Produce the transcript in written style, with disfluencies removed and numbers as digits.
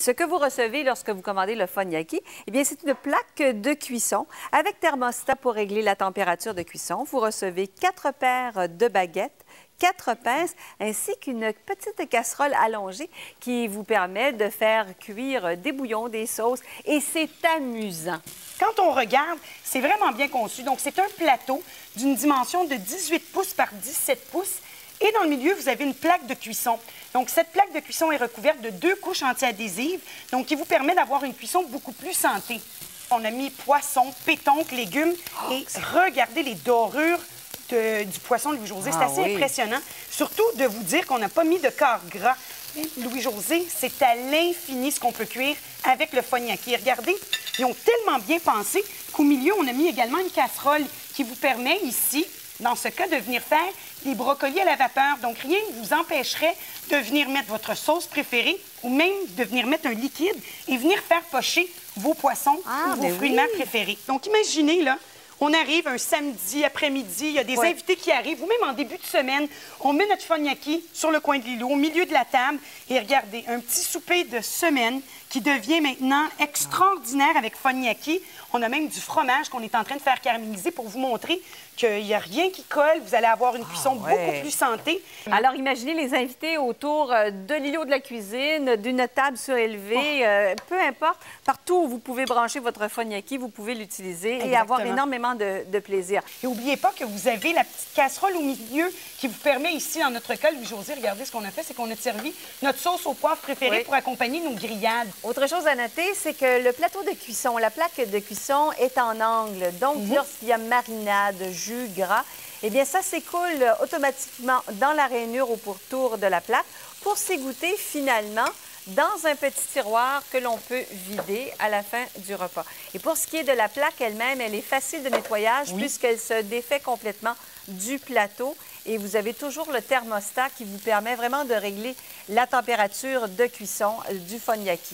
Ce que vous recevez lorsque vous commandez le Foniaki, eh bien, c'est une plaque de cuisson avec thermostat pour régler la température de cuisson. Vous recevez 4 paires de baguettes, 4 pinces, ainsi qu'une petite casserole allongée qui vous permet de faire cuire des bouillons, des sauces, et c'est amusant. Quand on regarde, c'est vraiment bien conçu. Donc, c'est un plateau d'une dimension de 18 pouces par 17 pouces. Et dans le milieu, vous avez une plaque de cuisson. Donc, cette plaque de cuisson est recouverte de 2 couches anti-adhésives, donc qui vous permet d'avoir une cuisson beaucoup plus santé. On a mis poisson, pétonque, légumes, et regardez les dorures du poisson de Louis-José. C'est assez impressionnant. Surtout de vous dire qu'on n'a pas mis de quart gras. Louis-José, c'est à l'infini ce qu'on peut cuire avec le Foniaki. Regardez, ils ont tellement bien pensé qu'au milieu, on a mis également une casserole qui vous permet ici, dans ce cas, de venir faire des brocolis à la vapeur. Donc, rien ne vous empêcherait de venir mettre votre sauce préférée ou même de venir mettre un liquide et venir faire pocher vos poissons ou vos fruits de mer préférés. Donc, imaginez, là, on arrive un samedi après-midi, il y a des invités qui arrivent, ou même en début de semaine, on met notre Foniaki sur le coin de l'îlot, au milieu de la table, et regardez, un petit souper de semaine qui devient maintenant extraordinaire avec Foniaki. On a même du fromage qu'on est en train de faire caraméliser pour vous montrer qu'il n'y a rien qui colle. Vous allez avoir une cuisson beaucoup plus santé. Alors, imaginez les invités autour de l'îlot de la cuisine, d'une table surélevée, peu importe, partout où vous pouvez brancher votre Foniaki, vous pouvez l'utiliser et avoir énormément de plaisir. Et n'oubliez pas que vous avez la petite casserole au milieu qui vous permet ici, dans notre cas, Louis-José, regardez ce qu'on a fait, c'est qu'on a servi notre sauce au poivre préférée pour accompagner nos grillades. Autre chose à noter, c'est que le plateau de cuisson, la plaque de cuisson est en angle. Donc, lorsqu'il y a marinade, jus, gras, eh bien, ça s'écoule automatiquement dans la rainure au pourtour de la plaque pour s'égoutter finalement dans un petit tiroir que l'on peut vider à la fin du repas. Et pour ce qui est de la plaque elle-même, elle est facile de nettoyage puisqu'elle se défait complètement du plateau et vous avez toujours le thermostat qui vous permet vraiment de régler la température de cuisson du Foniaki.